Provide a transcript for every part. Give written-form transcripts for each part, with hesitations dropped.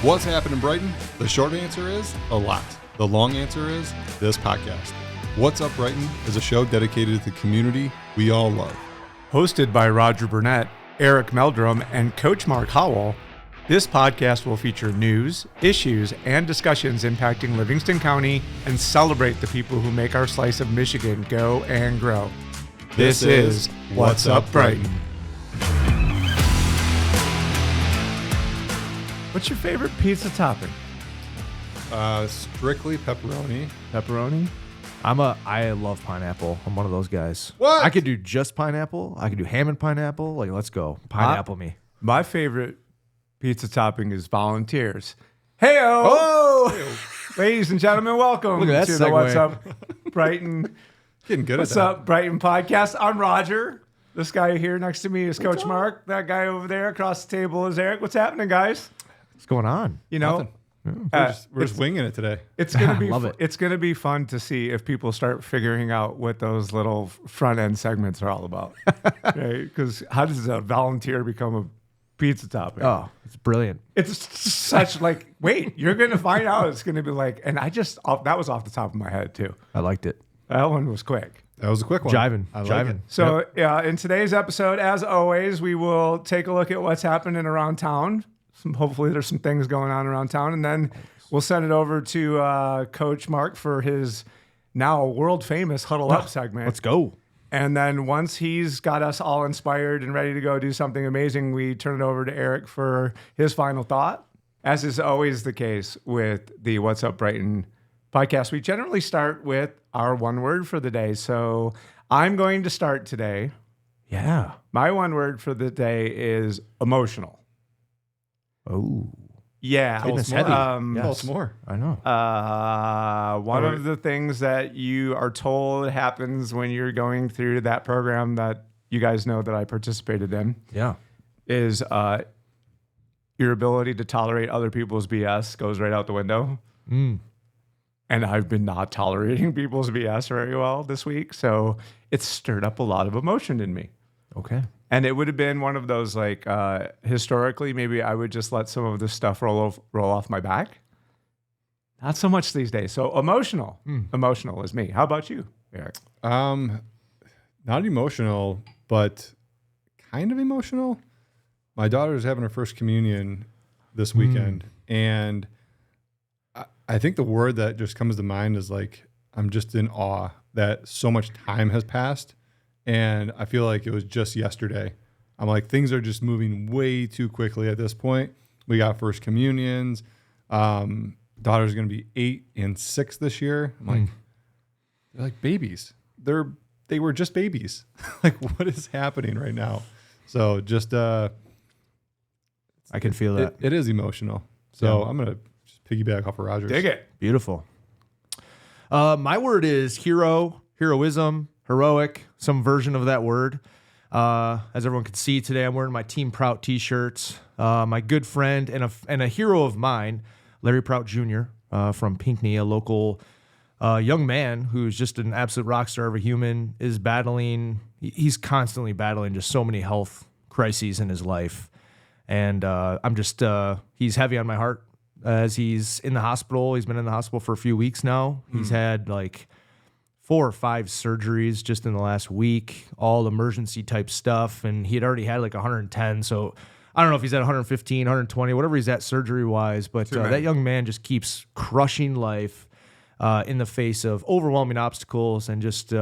What's happening, Brighton? The short answer is a lot. The long answer is this podcast. What's Up, Brighton is a show dedicated to the community we all love. Hosted by Roger Burnett, Eric Meldrum, and Coach Mark Howell, this podcast will feature news, issues, and discussions impacting Livingston County and celebrate the people who make our slice of Michigan go and grow. This is What's Up, Brighton. What's your favorite pizza topping? Strictly pepperoni. Pepperoni? I love pineapple. I'm one of those guys. What? I could do just pineapple. I could do ham and pineapple. Like, let's go. Pineapple me. My favorite pizza topping is volunteers. Hey-o! Ladies and gentlemen, welcome Look at that to the segue. What's Up Brighton. Getting good What's at that. Up Brighton podcast. I'm Roger. This guy here next to me is Coach Mark. That guy over there across the table is Eric. What's happening, guys? What's going on? You know, Nothing. We're just winging it today. it's gonna be Love it. It's gonna be fun to see if people start figuring out what those little front end segments are all about. Right? Because how does a volunteer become a pizza topping? Oh, it's brilliant. It's such like, wait, you're going to find out. It's going to be like, and that was off the top of my head too. I liked it. That one was quick. That was a quick one. Jiving. I like Jiving. it. So in today's episode, as always, we will take a look at what's happening around town. Hopefully there's some things going on around town. And then we'll send it over to Coach Mark for his now world famous Huddle Up segment. Let's go. And then once he's got us all inspired and ready to go do something amazing, we turn it over to Eric for his final thought. As is always the case with the What's Up Brighton podcast, we generally start with our one word for the day. So I'm going to start today. Yeah. My one word for the day is emotional. Oh. Yeah. Goodness, more. heavy. Tell us Yes. more. I know. One of the things that you are told happens when you're going through that program that you guys know that I participated in Yeah. is your ability to tolerate other people's BS goes right out the window. Mm. And I've been not tolerating people's BS very well this week. So it's stirred up a lot of emotion in me. Okay. And it would have been one of those, like, historically, maybe I would just let some of this stuff roll off my back. Not so much these days. So emotional. Emotional is me. How about you, Eric? Not emotional, but kind of emotional. My daughter's having her first communion this weekend, and I think the word that just comes to mind is like, I'm just in awe that so much time has passed, and I feel like it was just yesterday. I'm like, things are just moving way too quickly at this point. We got first communions. Daughter's going to be 8 and 6 this year. I'm like, they're like babies. They were just babies. Like, what is happening right now? So just, I can feel that. It is emotional. So I'm going to just piggyback off of Rogers. Dig it. Beautiful. My word is hero, heroism, heroic, some version of that word. As everyone can see today, I'm wearing my Team Prout t-shirts. My good friend and a hero of mine, Larry Prout Jr. From Pinckney, a local young man who's just an absolute rock star of a human, is battling. He's constantly battling just so many health crises in his life. And I'm just, he's heavy on my heart as he's in the hospital. He's been in the hospital for a few weeks now. He's had like 4 or 5 surgeries just in the last week, all emergency type stuff. And he had already had like 110. So I don't know if he's at 115, 120, whatever he's at surgery wise. But that young man just keeps crushing life in the face of overwhelming obstacles and just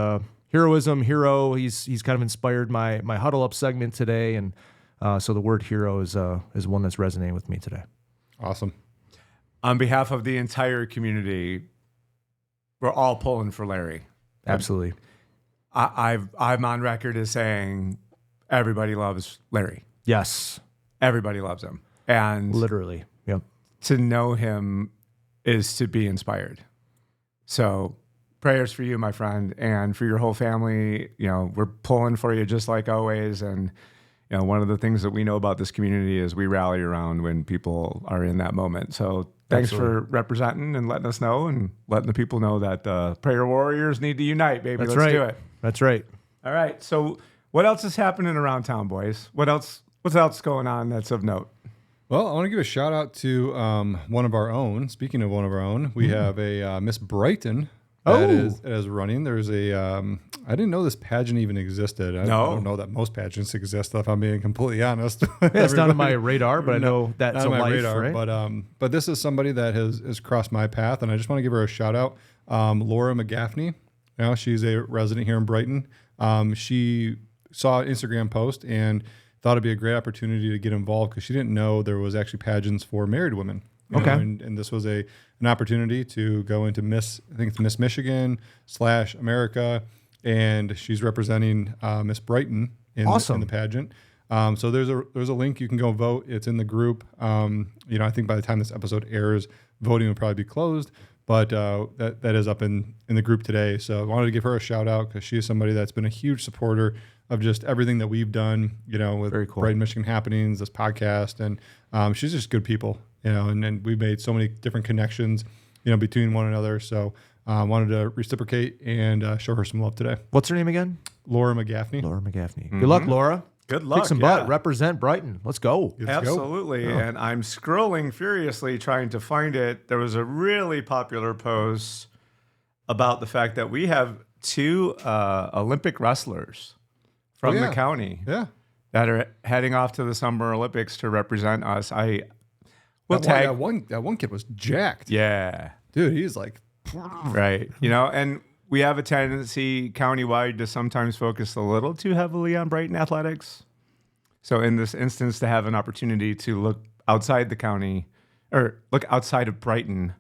heroism, hero. He's kind of inspired my Huddle Up segment today. And so the word hero is one that's resonating with me today. Awesome. On behalf of the entire community, we're all pulling for Larry. Absolutely. I'm on record as saying everybody loves Larry. Yes. Everybody loves him. And Literally. Yep. to know him is to be inspired. So prayers for you, my friend, and for your whole family. You know, we're pulling for you just like always. And, you know, one of the things that we know about this community is we rally around when people are in that moment. So thanks for representing and letting us know and letting the people know that prayer warriors need to unite, baby. That's Let's right. do it. That's right. All right. So what else is happening around town, boys? What's else going on that's of note? Well, I want to give a shout out to one of our own. Speaking of one of our own, we have a Miss Brighton that is running. There's a I didn't know this pageant even existed. I don't know that most pageants exist, if I'm being completely honest. Yeah, it's not on my radar, but I know that's not a on my life, radar. right? But this is somebody that has crossed my path, and I just want to give her a shout out. Laura McGaffney. She's a resident here in Brighton. She saw an Instagram post and thought it'd be a great opportunity to get involved because she didn't know there was actually pageants for married women. Okay. And this was an opportunity to go into Miss Michigan / America, and she's representing Miss Brighton in the pageant. So there's a link you can go vote. It's in the group. I think by the time this episode airs, voting will probably be closed. But that is up in the group today. So I wanted to give her a shout out because she is somebody that's been a huge supporter of just everything that we've done, with Brighton, Michigan Happenings, this podcast. And she's just good people, and we've made so many different connections, between one another. So wanted to reciprocate and show her some love today. What's her name again? Laura McGaffney. Laura McGaffney. Good luck, Laura. Good luck. Kick some butt. Represent Brighton. Let's go. Absolutely. And I'm scrolling furiously trying to find it. There was a really popular post about the fact that we have 2 Olympic wrestlers from the county that are heading off to the Summer Olympics to represent us. That one kid was jacked. Yeah. Dude, he's like... Right. And we have a tendency countywide to sometimes focus a little too heavily on Brighton athletics. So in this instance, to have an opportunity to look outside the county, or look outside of Brighton,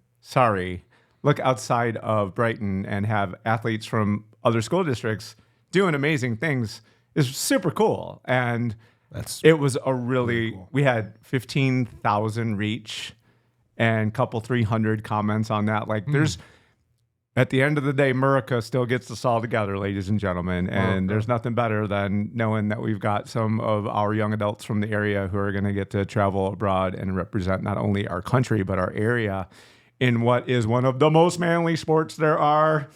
look outside of Brighton and have athletes from other school districts doing amazing things is super cool. And it was a really cool. We had 15,000 reach and a couple 300 comments on that. There's... At the end of the day, America still gets us all together, ladies and gentlemen. And there's nothing better than knowing that we've got some of our young adults from the area who are going to get to travel abroad and represent not only our country, but our area in what is one of the most manly sports there are.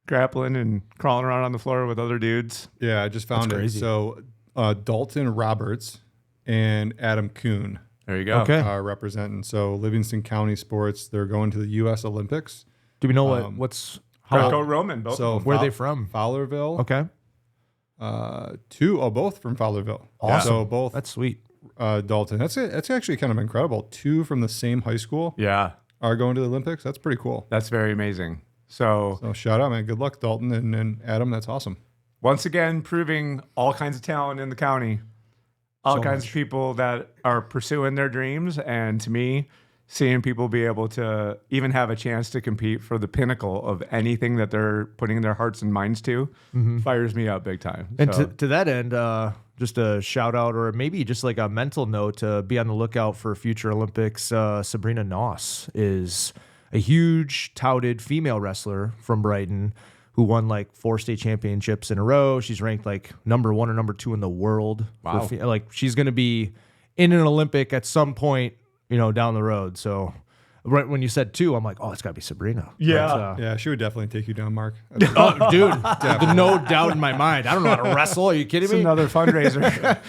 Grappling and crawling around on the floor with other dudes. Yeah, I just found it. So Dalton Roberts and Adam Kuhn. There you go. Are representing. So Livingston County sports, they're going to the U.S. Olympics. Do we know what's Greco-Roman? Both. So where are they from? Fowlerville. Okay. Both from Fowlerville. Awesome. So both. That's sweet. Dalton. That's actually kind of incredible. 2 from the same high school. Yeah. Are going to the Olympics. That's pretty cool. That's very amazing. So shout out, man. Good luck, Dalton and Adam. That's awesome. Once again, proving all kinds of talent in the county. All kinds of people that are pursuing their dreams, and to me, seeing people be able to even have a chance to compete for the pinnacle of anything that they're putting their hearts and minds to fires me up big time. And to that end, just a shout out, or maybe just like a mental note to be on the lookout for future Olympics. Sabrina Noss is a huge touted female wrestler from Brighton who won 4 state championships in a row. She's ranked number 1 or number 2 in the world. Wow. She's going to be in an Olympic at some point, down the road. So right when you said 2, I'm like, oh, it's got to be Sabrina. Yeah. Yeah, she would definitely take you down, Mark. Oh, dude, no doubt in my mind. I don't know how to wrestle. Are you kidding me? Another fundraiser.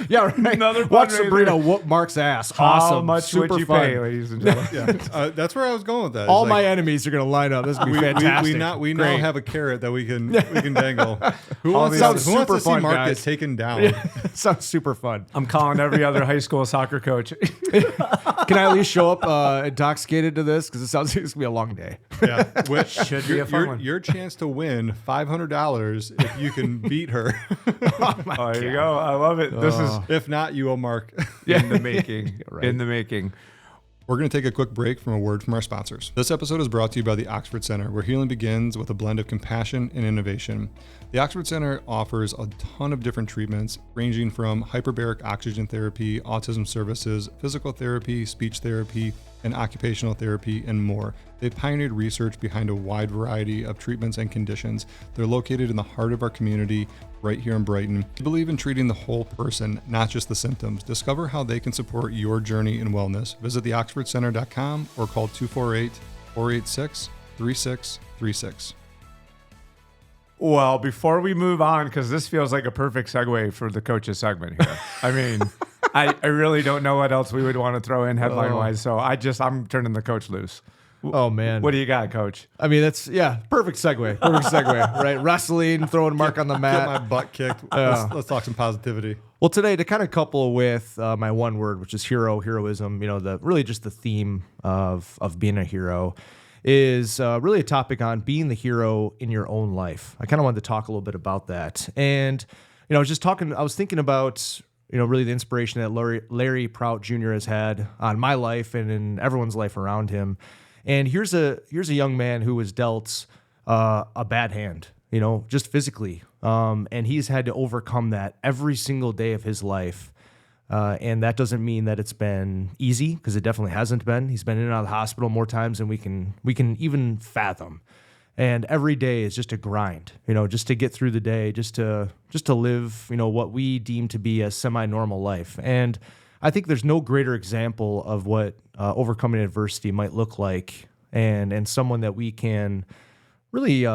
Yeah, right. Another Watch fundraiser. Sabrina whoop Mark's ass. How Awesome. much Super would you fun. pay, ladies and gentlemen? Yeah, that's where I was going with that. All my enemies are going to line up. This is going to be fantastic. We now have a carrot that we can dangle. Who All wants these sounds to super see fun, Mark guys. get taken down? Yeah, sounds super fun. I'm calling every other high school soccer coach. Can I at least show up intoxicated to this? Because it sounds like it's going to be a long day. Yeah, which should be a fun one. Your chance to win $500 if you can beat her. There you go. I love it. This is If not, you owe Mark. in the making. Right. In the making. We're going to take a quick break from a word from our sponsors. This episode is brought to you by the Oxford Center, where healing begins with a blend of compassion and innovation. The Oxford Center offers a ton of different treatments, ranging from hyperbaric oxygen therapy, autism services, physical therapy, speech therapy, and occupational therapy, and more. They've pioneered research behind a wide variety of treatments and conditions. They're located in the heart of our community, right here in Brighton. They believe in treating the whole person, not just the symptoms. Discover how they can support your journey in wellness. Visit theoxfordcenter.com or call 248-486-3636. Well, before we move on, because this feels like a perfect segue for the coaches segment here. I mean, I really don't know what else we would want to throw in headline wise. So I'm turning the coach loose. Oh man, What do you got, Coach? I mean, that's perfect segue. Perfect segue, right? Wrestling, throwing Mark on the Get mat. my butt kicked. Let's talk some positivity. Well, today to kind of couple with my one word, which is heroism. Really just the theme of being a hero is really a topic on being the hero in your own life. I kind of wanted to talk a little bit about that, and I was thinking about really the inspiration that Larry Prout Jr. has had on my life and in everyone's life around him. And here's a young man who was dealt a bad hand, just physically. And he's had to overcome that every single day of his life. And that doesn't mean that it's been easy, because it definitely hasn't been. He's been in and out of the hospital more times than we can even fathom. And every day is just a grind, just to get through the day, just to live, what we deem to be a semi-normal life. And I think there's no greater example of what overcoming adversity might look like, and someone that we can really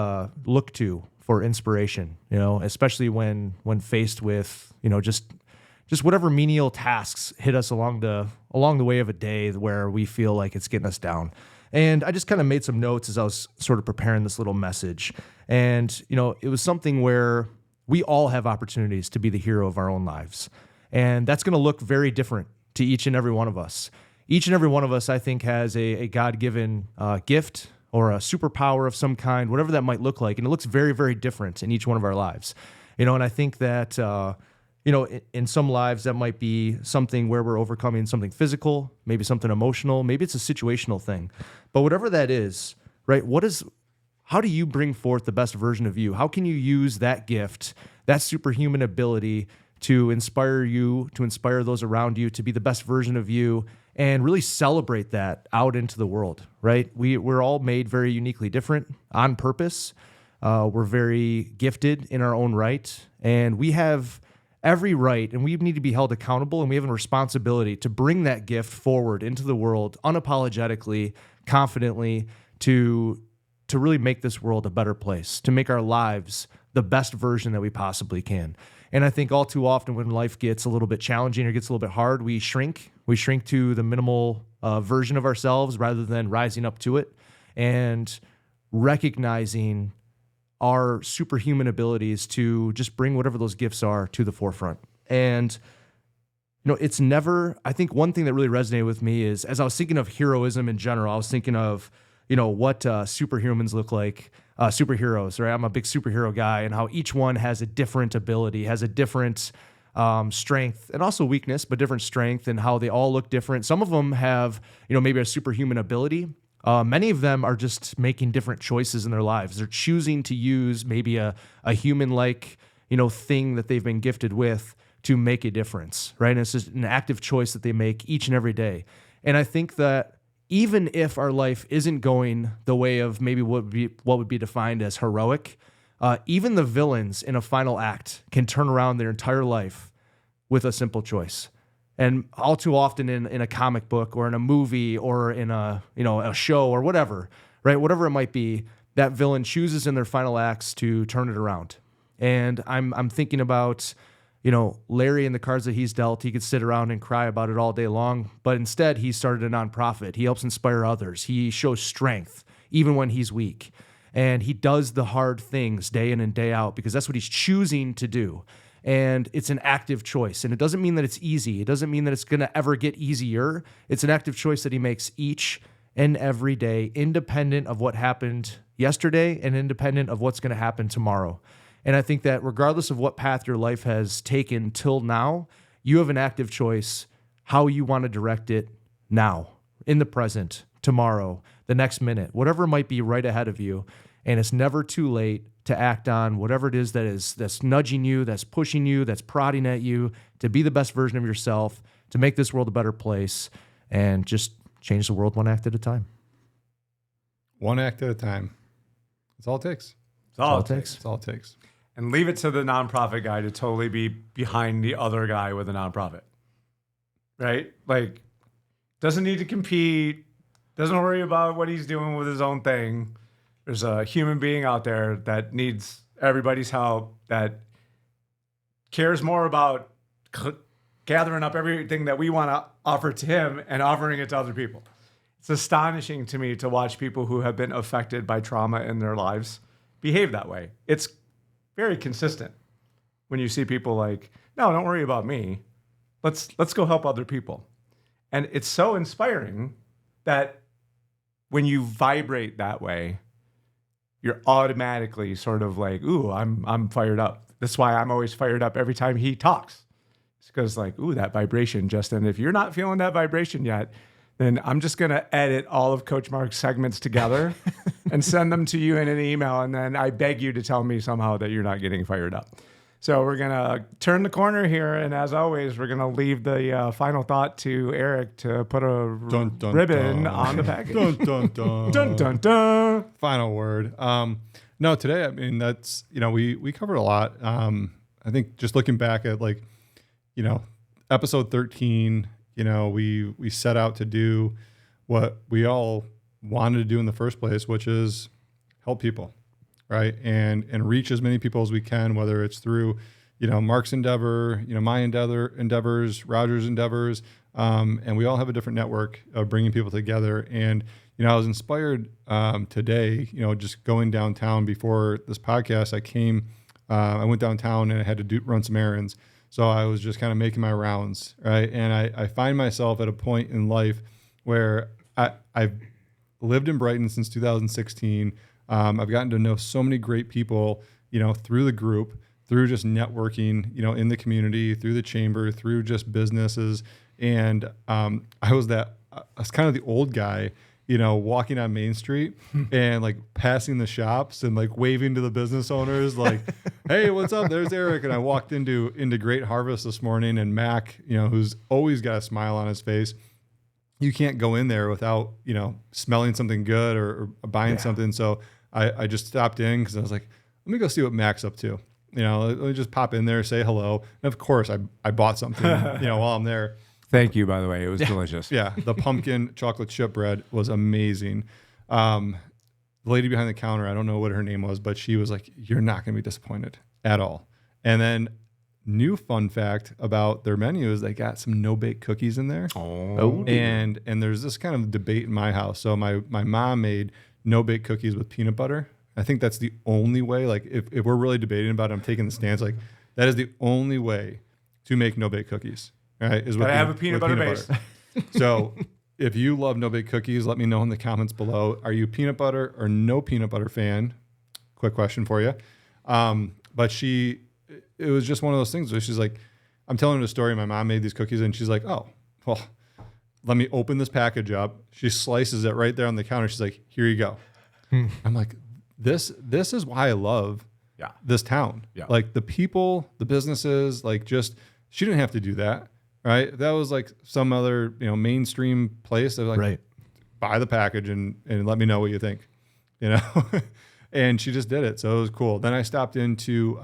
look to for inspiration, especially when faced with, just whatever menial tasks hit us along the way of a day where we feel like it's getting us down. And I just kind of made some notes as I was sort of preparing this little message. And, it was something where we all have opportunities to be the hero of our own lives. And that's going to look very different to each and every one of us. Each and every one of us, I think, has a God-given gift or a superpower of some kind, whatever that might look like. And it looks very, very different in each one of our lives. And I think that, in some lives that might be something where we're overcoming something physical, maybe something emotional, maybe it's a situational thing. But whatever that is, right, how do you bring forth the best version of you? How can you use that gift, that superhuman ability to inspire you, to inspire those around you, to be the best version of you, and really celebrate that out into the world, right? We're all made very uniquely different on purpose. We're very gifted in our own right, and we have every right, and we need to be held accountable, and we have a responsibility to bring that gift forward into the world unapologetically, confidently, to really make this world a better place, to make our lives the best version that we possibly can. And I think all too often when life gets a little bit challenging or gets a little bit hard, we shrink to the minimal version of ourselves rather than rising up to it and recognizing our superhuman abilities to just bring whatever those gifts are to the forefront. And, it's never, I think one thing that really resonated with me is, as I was thinking of heroism in general, I was thinking of, what superhumans look like, superheroes, right? I'm a big superhero guy, and how each one has a different ability, has a different strength and also weakness, but different strength, and how they all look different. Some of them have, maybe a superhuman ability. Many of them are just making different choices in their lives. They're choosing to use maybe a human-like, thing that they've been gifted with to make a difference, right? And it's just an active choice that they make each and every day. And I think that even if our life isn't going the way of maybe what would be defined as heroic, even the villains in a final act can turn around their entire life with a simple choice. And all too often in a comic book or in a movie or in a show or whatever, right? Whatever it might be, that villain chooses in their final acts to turn it around. And I'm thinking about, Larry and the cards that he's dealt. He could sit around and cry about it all day long, but instead he started a nonprofit. He helps inspire others. He shows strength even when he's weak. And he does the hard things day in and day out because that's what he's choosing to do. And it's an active choice. And it doesn't mean that it's easy. It doesn't mean that it's going to ever get easier. It's an active choice that he makes each and every day, independent of what happened yesterday and independent of what's going to happen tomorrow. And I think that regardless of what path your life has taken till now, you have an active choice how you want to direct it now, in the present, tomorrow, the next minute, whatever might be right ahead of you. And it's never too late to act on whatever it is that's nudging you, that's pushing you, that's prodding at you to be the best version of yourself, to make this world a better place, and just change the world one act at a time. One act at a time. That's all it takes. That's all it takes. That's all it takes. And leave it to the nonprofit guy to totally be behind the other guy with a nonprofit. Right? Like, doesn't need to compete, doesn't worry about what he's doing with his own thing. There's a human being out there that needs everybody's help, that cares more about gathering up everything that we want to offer to him and offering it to other people. It's astonishing to me to watch people who have been affected by trauma in their lives behave that way. It's very consistent when you see people like, no, don't worry about me. Let's go help other people. And it's so inspiring that when you vibrate that way, you're automatically sort of like, ooh, I'm fired up. That's why I'm always fired up every time he talks. It's because like, ooh, that vibration, Justin. If you're not feeling that vibration yet, then I'm just going to edit all of Coach Mark's segments together and send them to you in an email. And then I beg you to tell me somehow that you're not getting fired up. So we're going to turn the corner here. And as always, we're going to leave the final thought to Eric to put a ribbon on the package. Dun, dun, dun. Dun, dun, dun. Final word. No, today, I mean, that's, we covered a lot. I think just looking back at episode 13, we set out to do what we all wanted to do in the first place, which is help people, right? And reach as many people as we can, whether it's through, Mark's endeavor, my endeavors, Roger's endeavors. And we all have a different network of bringing people together. And, I was inspired today, just going downtown before this podcast. I went downtown and I had to run some errands. So I was just kind of making my rounds, right? And I find myself at a point in life where I've lived in Brighton since 2016. I've gotten to know so many great people, through the group, through just networking, in the community, through the chamber, through just businesses. And I was kind of the old guy, walking on Main Street and like passing the shops and like waving to the business owners, like, hey, what's up? There's Eric. And I walked into Great Harvest this morning, and Mac, who's always got a smile on his face. You can't go in there without, smelling something good or buying something. So I just stopped in because I was like, let me go see what Mac's up to. Let me just pop in there, say hello. And of course I bought something, while I'm there. Thank you, by the way. It was delicious. Yeah, the pumpkin chocolate chip bread was amazing. The lady behind the counter, I don't know what her name was, but she was like, you're not going to be disappointed at all. And then new fun fact about their menu is they got some no-bake cookies in there. Oh. And there's this kind of debate in my house. So my mom made no-bake cookies with peanut butter. I think that's the only way. Like if we're really debating about it, I'm taking the stance. Like that is the only way to make no-bake cookies. Right, is gotta have a peanut butter base. So if you love no-bake cookies, let me know in the comments below. Are you peanut butter or no peanut butter fan? Quick question for you. But it was just one of those things where she's like, I'm telling her the story. My mom made these cookies, and she's like, oh, well, let me open this package up. She slices it right there on the counter. She's like, here you go. I'm like, this is why I love this town. Yeah. Like the people, the businesses, like just, she didn't have to do that. Right. That was like some other, mainstream place. They were like, right, buy the package and let me know what you think, and she just did it. So it was cool. Then I stopped into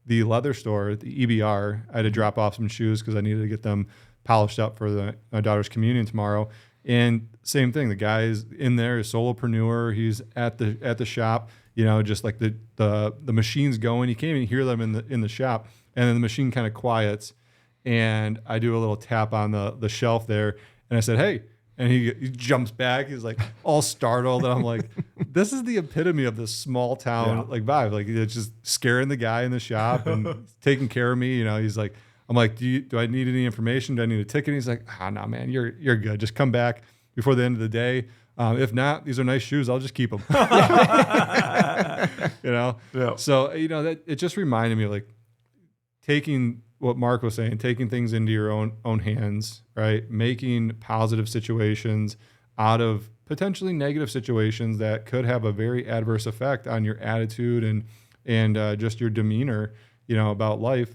the leather store, the EBR. I had to drop off some shoes because I needed to get them polished up for my daughter's communion tomorrow. And same thing. The guy is in there, is solopreneur. He's at the shop, just like the machine's going. You can't even hear them in the shop. And then the machine kind of quiets. And I do a little tap on the shelf there, and I said, hey, and he jumps back. He's like all startled. And I'm like, this is the epitome of this small town like vibe. Like it's just scaring the guy in the shop and taking care of me. He's like, I'm like, do I need any information? Do I need a ticket? And he's like, no, man, you're good. Just come back before the end of the day. If not, these are nice shoes. I'll just keep them. Yeah. So, that it just reminded me of like taking what Mark was saying, taking things into your own hands, right? Making positive situations out of potentially negative situations that could have a very adverse effect on your attitude and just your demeanor, about life,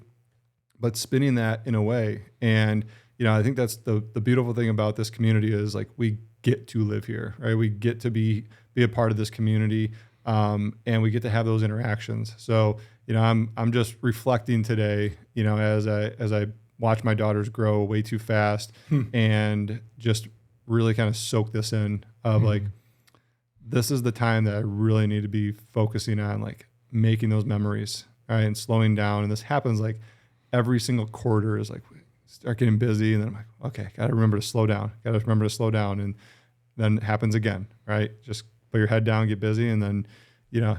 but spinning that in a way. And, I think that's the beautiful thing about this community is like, we get to live here, right? We get to be a part of this community. And we get to have those interactions. So, I'm just reflecting today, as I watch my daughters grow way too fast and just really kind of soak this in of like, this is the time that I really need to be focusing on like making those memories, right? And slowing down. And this happens like every single quarter is like start getting busy, and then I'm like, okay, got to remember to slow down. And then it happens again, right? Just put your head down, get busy, and then,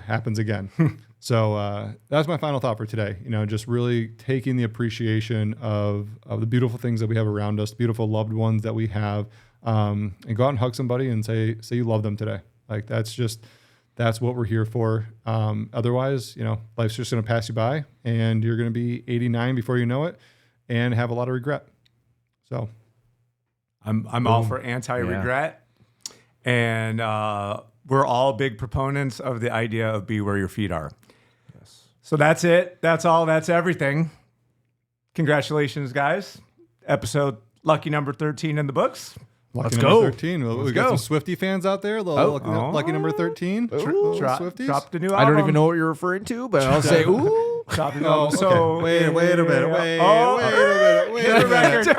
happens again. So that's my final thought for today. Just really taking the appreciation of the beautiful things that we have around us, beautiful loved ones that we have, and go out and hug somebody and say you love them today. Like that's what we're here for. Otherwise, life's just going to pass you by, and you're going to be 89 before you know it, and have a lot of regret. So, I'm all for anti-regret, and we're all big proponents of the idea of be where your feet are. Yes. So that's it. That's all. That's everything. Congratulations, guys! Episode lucky number 13 in the books. Lucky Let's number go. 13. We got some Swiftie fans out there. Lucky number 13. Swifties. Dropped a new album. I don't even know what you're referring to, but I'll say, ooh. Dropped a new album. So wait a minute. Wait a minute.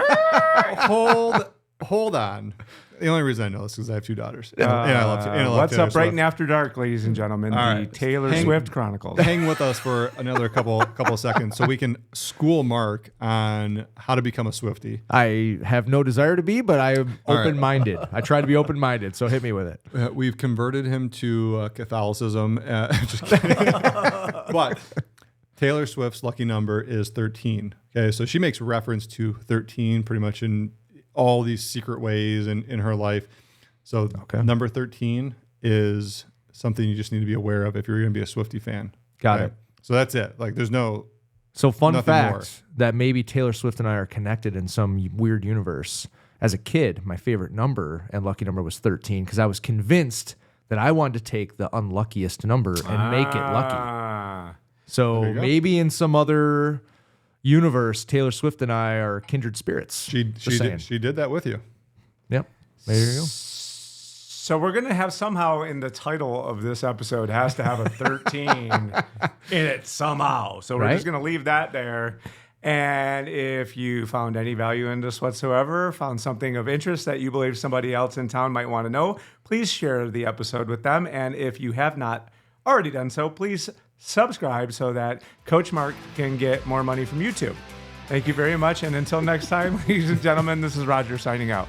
Hold on. The only reason I know this is because I have 2 daughters. And I love what's Taylor up, Brighton Swift. After Dark, ladies and gentlemen? The right. Taylor Swift Chronicles. Hang with us for another couple of seconds so we can school Mark on how to become a Swiftie. I have no desire to be, but I am All right. open-minded. I try to be open-minded, so hit me with it. We've converted him to Catholicism. Just kidding. But Taylor Swift's lucky number is 13. Okay, so she makes reference to 13 pretty much in all these secret ways in her life. So number 13 is something you just need to be aware of if you're going to be a Swiftie fan. Got it. So that's it. Like there's no... So fun Nothing fact more. that maybe Taylor Swift and I are connected in some weird universe. As a kid, my favorite number and lucky number was 13 because I was convinced that I wanted to take the unluckiest number and make it lucky. So maybe in some other universe, Taylor Swift and I are kindred spirits. She did that with you. Yep. There you go. So we're going to have somehow in the title of this episode has to have a 13 in it somehow. So we're just going to leave that there. And if you found any value in this whatsoever, found something of interest that you believe somebody else in town might want to know, please share the episode with them. And if you have not already done so, please subscribe so that Coach Mark can get more money from YouTube. Thank you very much. And until next time, ladies and gentlemen, this is Roger signing out.